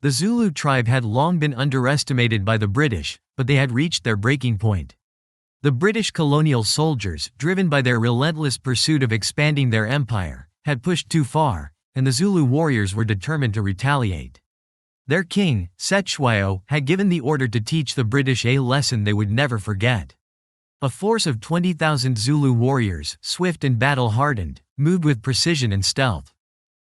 The Zulu tribe had long been underestimated by the British, but they had reached their breaking point. The British colonial soldiers, driven by their relentless pursuit of expanding their empire, had pushed too far, and the Zulu warriors were determined to retaliate. Their king, Cetshwayo, had given the order to teach the British a lesson they would never forget. A force of 20,000 Zulu warriors, swift and battle-hardened, moved with precision and stealth.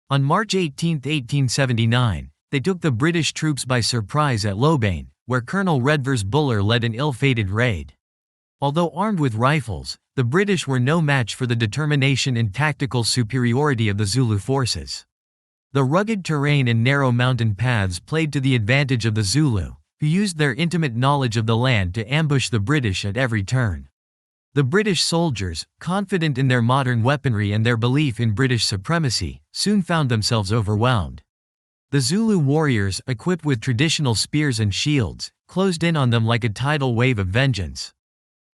On March 18, 1879, they took the British troops by surprise at Lobane, where Colonel Redvers Buller led an ill-fated raid. Although armed with rifles, the British were no match for the determination and tactical superiority of the Zulu forces. The rugged terrain and narrow mountain paths played to the advantage of the Zulu, who used their intimate knowledge of the land to ambush the British at every turn. The British soldiers, confident in their modern weaponry and their belief in British supremacy, soon found themselves overwhelmed. The Zulu warriors, equipped with traditional spears and shields, closed in on them like a tidal wave of vengeance.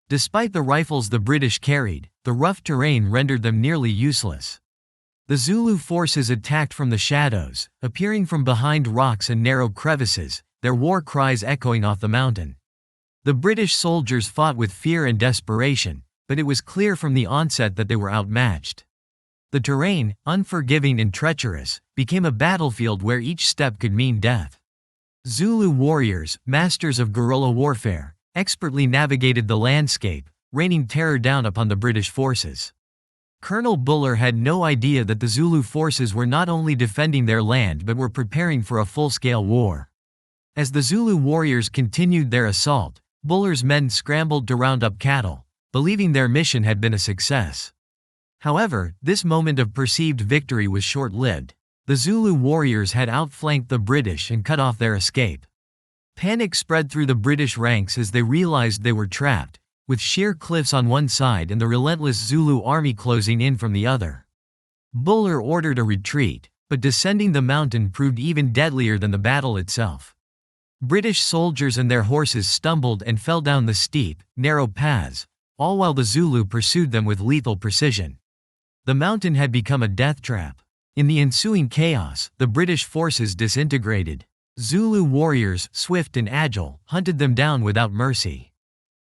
Despite the rifles the British carried, the rough terrain rendered them nearly useless. The Zulu forces attacked from the shadows, appearing from behind rocks and narrow crevices, their war cries echoing off the mountain. The British soldiers fought with fear and desperation, but it was clear from the onset that they were outmatched. The terrain, unforgiving and treacherous, became a battlefield where each step could mean death. Zulu warriors, masters of guerrilla warfare, expertly navigated the landscape, raining terror down upon the British forces. Colonel Buller had no idea that the Zulu forces were not only defending their land but were preparing for a full-scale war. As the Zulu warriors continued their assault, Buller's men scrambled to round up cattle, believing their mission had been a success. However, this moment of perceived victory was short-lived. The Zulu warriors had outflanked the British and cut off their escape. Panic spread through the British ranks as they realized they were trapped, with sheer cliffs on one side and the relentless Zulu army closing in from the other. Buller ordered a retreat, but descending the mountain proved even deadlier than the battle itself. British soldiers and their horses stumbled and fell down the steep, narrow paths, all while the Zulu pursued them with lethal precision. The mountain had become a death trap. In the ensuing chaos, the British forces disintegrated. Zulu warriors, swift and agile, hunted them down without mercy.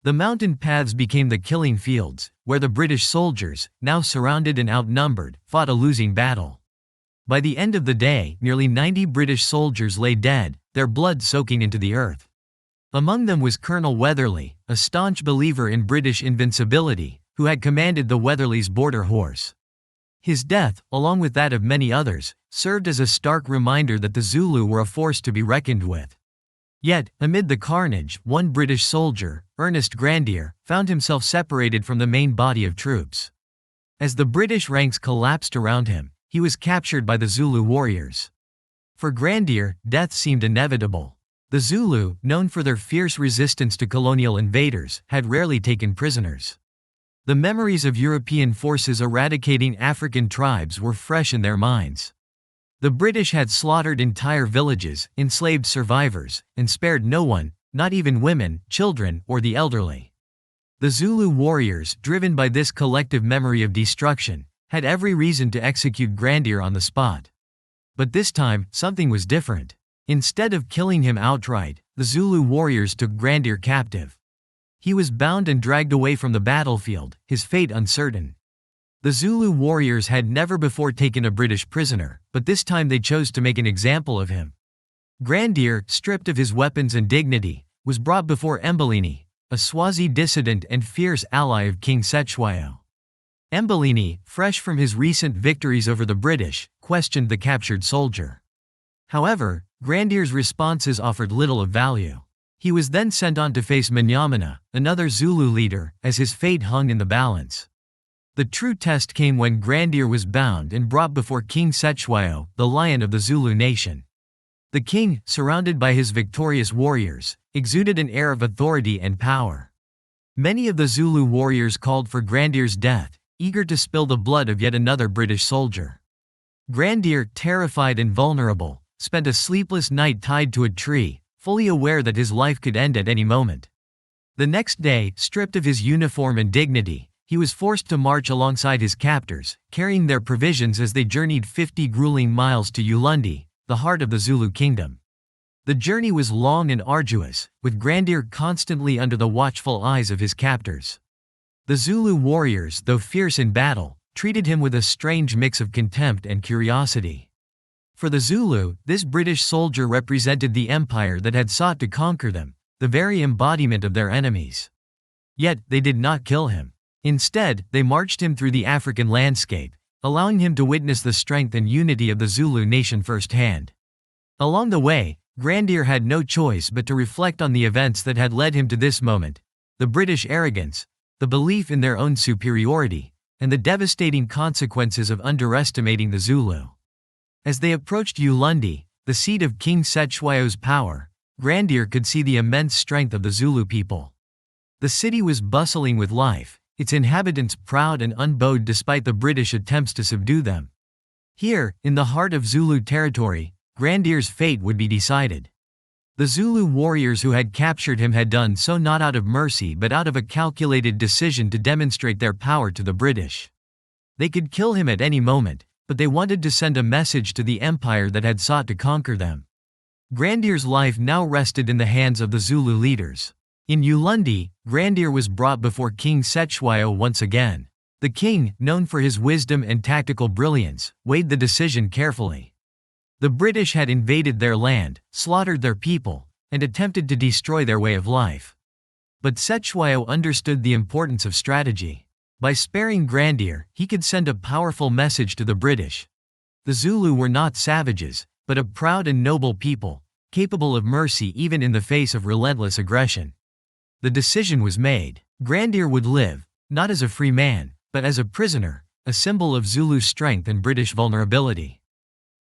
The mountain paths became the killing fields, where the British soldiers, now surrounded and outnumbered, fought a losing battle. By the end of the day, nearly 90 British soldiers lay dead, their blood soaking into the earth. Among them was Colonel Weatherly, a staunch believer in British invincibility, who had commanded the Weatherly's border horse. His death, along with that of many others, served as a stark reminder that the Zulu were a force to be reckoned with. Yet, amid the carnage, one British soldier, Ernest Grandier, found himself separated from the main body of troops. As the British ranks collapsed around him, he was captured by the Zulu warriors. For Grandier, death seemed inevitable. The Zulu, known for their fierce resistance to colonial invaders, had rarely taken prisoners. The memories of European forces eradicating African tribes were fresh in their minds. The British had slaughtered entire villages, enslaved survivors, and spared no one, not even women, children, or the elderly. The Zulu warriors, driven by this collective memory of destruction, had every reason to execute Grandier on the spot. But this time, something was different. Instead of killing him outright, the Zulu warriors took Grandier captive. He was bound and dragged away from the battlefield, his fate uncertain. The Zulu warriors had never before taken a British prisoner, but this time they chose to make an example of him. Grandier, stripped of his weapons and dignity, was brought before Mbeleni, a Swazi dissident and fierce ally of King Cetshwayo. Mbeleni, fresh from his recent victories over the British, questioned the captured soldier. However, Grandier's responses offered little of value. He was then sent on to face Manyamana, another Zulu leader, as his fate hung in the balance. The true test came when Grandier was bound and brought before King Cetshwayo, the lion of the Zulu nation. The king, surrounded by his victorious warriors, exuded an air of authority and power. Many of the Zulu warriors called for Grandier's death, eager to spill the blood of yet another British soldier. Grandier, terrified and vulnerable, spent a sleepless night tied to a tree, fully aware that his life could end at any moment. The next day, stripped of his uniform and dignity, he was forced to march alongside his captors, carrying their provisions as they journeyed 50 grueling miles to Ulundi, the heart of the Zulu kingdom. The journey was long and arduous, with Grandier constantly under the watchful eyes of his captors. The Zulu warriors, though fierce in battle, treated him with a strange mix of contempt and curiosity. For the Zulu, this British soldier represented the empire that had sought to conquer them, the very embodiment of their enemies. Yet, they did not kill him. Instead, they marched him through the African landscape, allowing him to witness the strength and unity of the Zulu nation firsthand. Along the way, Grandier had no choice but to reflect on the events that had led him to this moment: the British arrogance, the belief in their own superiority, and the devastating consequences of underestimating the Zulu. As they approached Ulundi, the seat of King Cetshwayo's power, Grandier could see the immense strength of the Zulu people. The city was bustling with life, its inhabitants proud and unbowed despite the British attempts to subdue them. Here, in the heart of Zulu territory, Grandier's fate would be decided. The Zulu warriors who had captured him had done so not out of mercy but out of a calculated decision to demonstrate their power to the British. They could kill him at any moment, but they wanted to send a message to the empire that had sought to conquer them. Grandier's life now rested in the hands of the Zulu leaders. In Ulundi, Grandier was brought before King Cetshwayo once again. The king, known for his wisdom and tactical brilliance, weighed the decision carefully. The British had invaded their land, slaughtered their people, and attempted to destroy their way of life. But Cetshwayo understood the importance of strategy. By sparing Grandier, he could send a powerful message to the British. The Zulu were not savages, but a proud and noble people, capable of mercy even in the face of relentless aggression. The decision was made. Grandier would live, not as a free man, but as a prisoner, a symbol of Zulu strength and British vulnerability.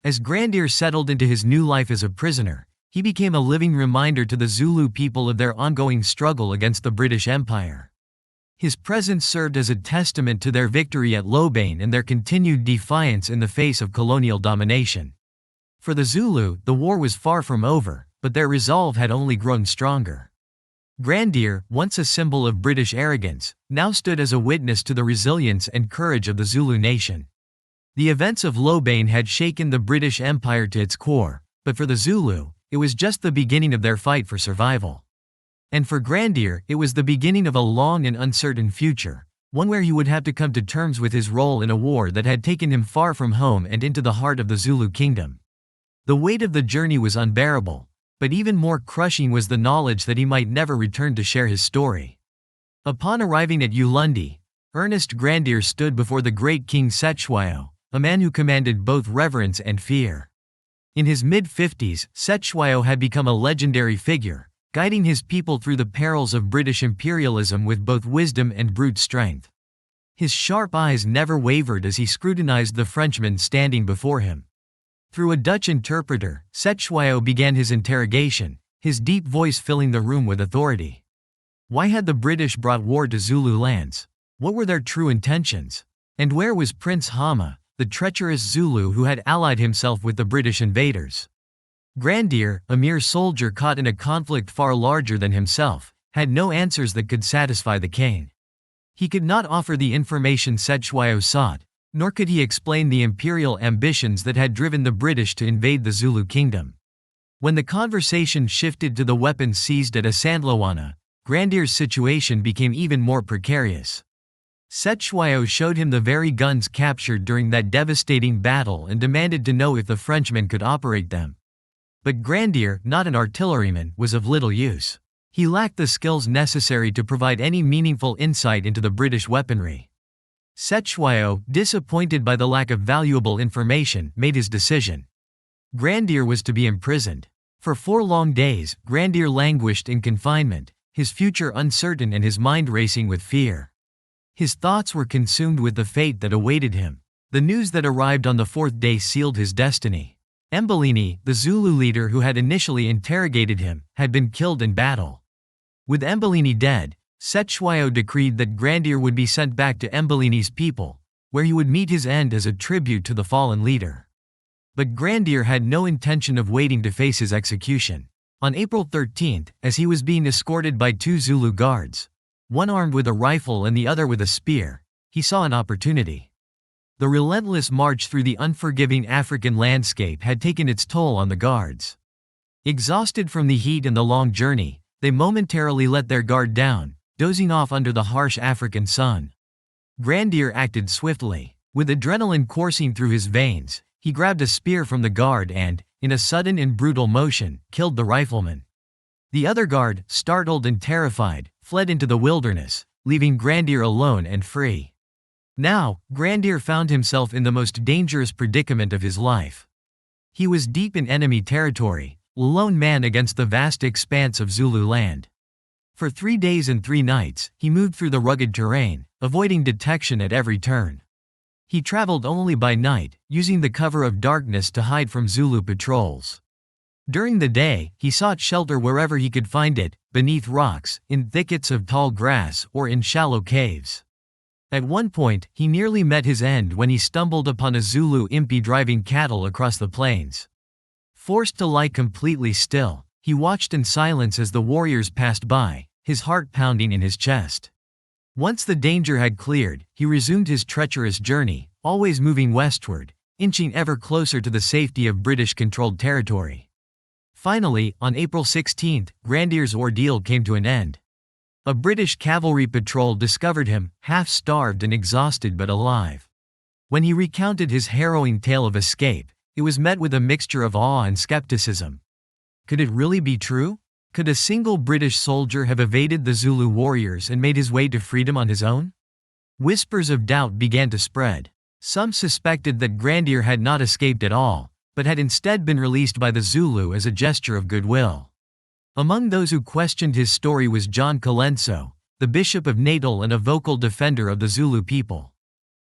As Grandier settled into his new life as a prisoner, he became a living reminder to the Zulu people of their ongoing struggle against the British Empire. His presence served as a testament to their victory at Lobane and their continued defiance in the face of colonial domination. For the Zulu, the war was far from over, but their resolve had only grown stronger. Grandier, once a symbol of British arrogance, now stood as a witness to the resilience and courage of the Zulu nation. The events of Lobane had shaken the British Empire to its core, but for the Zulu, it was just the beginning of their fight for survival. And for Grandier, it was the beginning of a long and uncertain future, one where he would have to come to terms with his role in a war that had taken him far from home and into the heart of the Zulu kingdom. The weight of the journey was unbearable, but even more crushing was the knowledge that he might never return to share his story. Upon arriving at Ulundi, Ernest Grandier stood before the great King Cetshwayo, a man who commanded both reverence and fear. In his mid-50s, Cetshwayo had become a legendary figure, guiding his people through the perils of British imperialism with both wisdom and brute strength. His sharp eyes never wavered as he scrutinized the Frenchman standing before him. Through a Dutch interpreter, Cetshwayo began his interrogation, his deep voice filling the room with authority. Why had the British brought war to Zulu lands? What were their true intentions? And where was Prince Hama, the treacherous Zulu who had allied himself with the British invaders? Grandier, a mere soldier caught in a conflict far larger than himself, had no answers that could satisfy the king. He could not offer the information Cetshwayo sought, nor could he explain the imperial ambitions that had driven the British to invade the Zulu kingdom. When the conversation shifted to the weapons seized at Asandlawana, Grandier's situation became even more precarious. Cetshwayo showed him the very guns captured during that devastating battle and demanded to know if the Frenchmen could operate them. But Grandier, not an artilleryman, was of little use. He lacked the skills necessary to provide any meaningful insight into the British weaponry. Cetshwayo, disappointed by the lack of valuable information, made his decision. Grandier was to be imprisoned. For 4 long days, Grandier languished in confinement, his future uncertain and his mind racing with fear. His thoughts were consumed with the fate that awaited him. The news that arrived on the 4th day sealed his destiny. Mbeleni, the Zulu leader who had initially interrogated him, had been killed in battle. With Mbeleni dead, Cetshwayo decreed that Grandier would be sent back to Mbeleni's people, where he would meet his end as a tribute to the fallen leader. But Grandier had no intention of waiting to face his execution. On April 13, as he was being escorted by 2 Zulu guards, one armed with a rifle and the other with a spear, he saw an opportunity. The relentless march through the unforgiving African landscape had taken its toll on the guards. Exhausted from the heat and the long journey, they momentarily let their guard down, dozing off under the harsh African sun. Grandier acted swiftly. With adrenaline coursing through his veins, he grabbed a spear from the guard and, in a sudden and brutal motion, killed the rifleman. The other guard, startled and terrified, fled into the wilderness, leaving Grandier alone and free. Now, Grandier found himself in the most dangerous predicament of his life. He was deep in enemy territory, a lone man against the vast expanse of Zulu land. For 3 days and 3 nights, he moved through the rugged terrain, avoiding detection at every turn. He traveled only by night, using the cover of darkness to hide from Zulu patrols. During the day, he sought shelter wherever he could find it, beneath rocks, in thickets of tall grass, or in shallow caves. At one point, he nearly met his end when he stumbled upon a Zulu impi driving cattle across the plains. Forced to lie completely still, he watched in silence as the warriors passed by, his heart pounding in his chest. Once the danger had cleared, he resumed his treacherous journey, always moving westward, inching ever closer to the safety of British-controlled territory. Finally, on April 16, Grandier's ordeal came to an end. A British cavalry patrol discovered him, half-starved and exhausted but alive. When he recounted his harrowing tale of escape, it was met with a mixture of awe and skepticism. Could it really be true? Could a single British soldier have evaded the Zulu warriors and made his way to freedom on his own? Whispers of doubt began to spread. Some suspected that Grandier had not escaped at all, but had instead been released by the Zulu as a gesture of goodwill. Among those who questioned his story was John Colenso, the Bishop of Natal and a vocal defender of the Zulu people.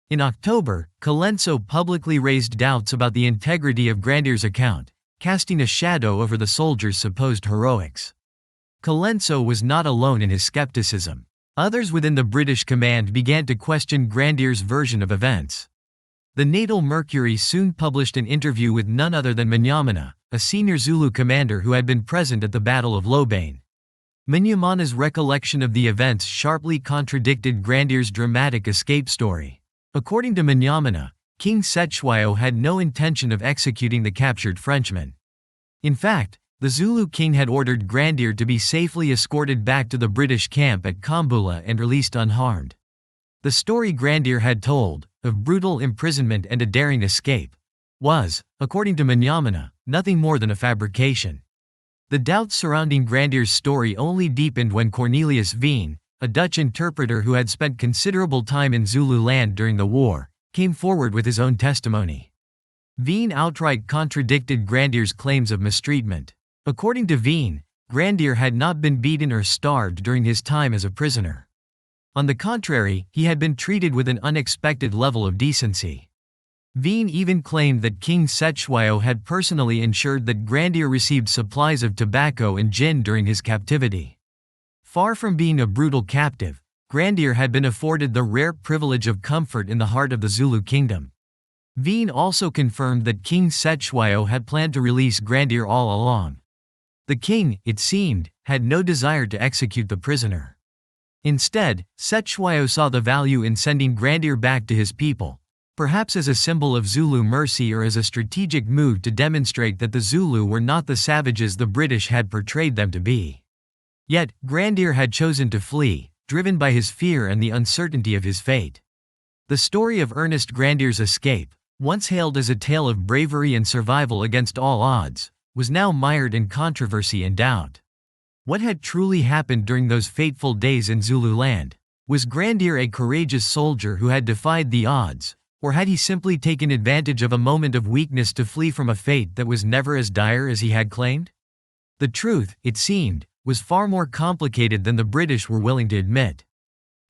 In October, Colenso publicly raised doubts about the integrity of Grandier's account, casting a shadow over the soldiers' supposed heroics. Colenso was not alone in his skepticism. Others within the British command began to question Grandier's version of events. The Natal Mercury soon published an interview with none other than Mnyamana, a senior Zulu commander who had been present at the Battle of Lobane. Mnyamana's recollection of the events sharply contradicted Grandier's dramatic escape story. According to Mnyamana, King Cetshwayo had no intention of executing the captured Frenchmen. In fact, the Zulu king had ordered Grandier to be safely escorted back to the British camp at Kambula and released unharmed. The story Grandier had told, of brutal imprisonment and a daring escape, was, according to Mnyamana, nothing more than a fabrication. The doubts surrounding Grandier's story only deepened when Cornelius Veen, a Dutch interpreter who had spent considerable time in Zulu land during the war, came forward with his own testimony. Veen outright contradicted Grandier's claims of mistreatment. According to Veen, Grandier had not been beaten or starved during his time as a prisoner. On the contrary, he had been treated with an unexpected level of decency. Veen even claimed that King Cetshwayo had personally ensured that Grandier received supplies of tobacco and gin during his captivity. Far from being a brutal captive, Grandier had been afforded the rare privilege of comfort in the heart of the Zulu kingdom. Veen also confirmed that King Cetshwayo had planned to release Grandier all along. The king, it seemed, had no desire to execute the prisoner. Instead, Cetshwayo saw the value in sending Grandier back to his people, perhaps as a symbol of Zulu mercy or as a strategic move to demonstrate that the Zulu were not the savages the British had portrayed them to be. Yet, Grandier had chosen to flee, driven by his fear and the uncertainty of his fate. The story of Ernest Grandier's escape, once hailed as a tale of bravery and survival against all odds, was now mired in controversy and doubt. What had truly happened during those fateful days in Zululand? Was Grandier a courageous soldier who had defied the odds, or had he simply taken advantage of a moment of weakness to flee from a fate that was never as dire as he had claimed? The truth, it seemed, was far more complicated than the British were willing to admit.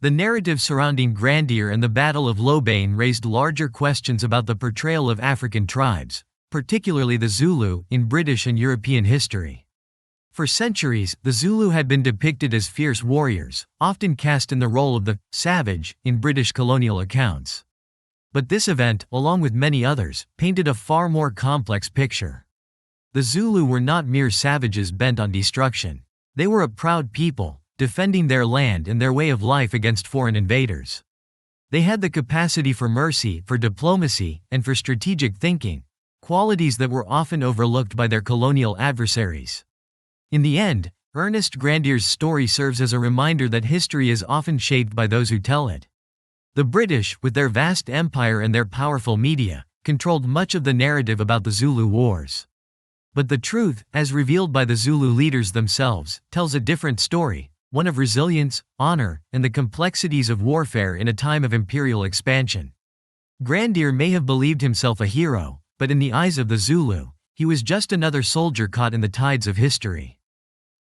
The narrative surrounding Grandier and the Battle of Lobane raised larger questions about the portrayal of African tribes, particularly the Zulu, in British and European history. For centuries, the Zulu had been depicted as fierce warriors, often cast in the role of the savage in British colonial accounts. But this event, along with many others, painted a far more complex picture. The Zulu were not mere savages bent on destruction. They were a proud people, defending their land and their way of life against foreign invaders. They had the capacity for mercy, for diplomacy, and for strategic thinking, qualities that were often overlooked by their colonial adversaries. In the end, Ernest Grandier's story serves as a reminder that history is often shaped by those who tell it. The British, with their vast empire and their powerful media, controlled much of the narrative about the Zulu Wars. But the truth, as revealed by the Zulu leaders themselves, tells a different story, one of resilience, honor, and the complexities of warfare in a time of imperial expansion. Grandier may have believed himself a hero, but in the eyes of the Zulu, he was just another soldier caught in the tides of history.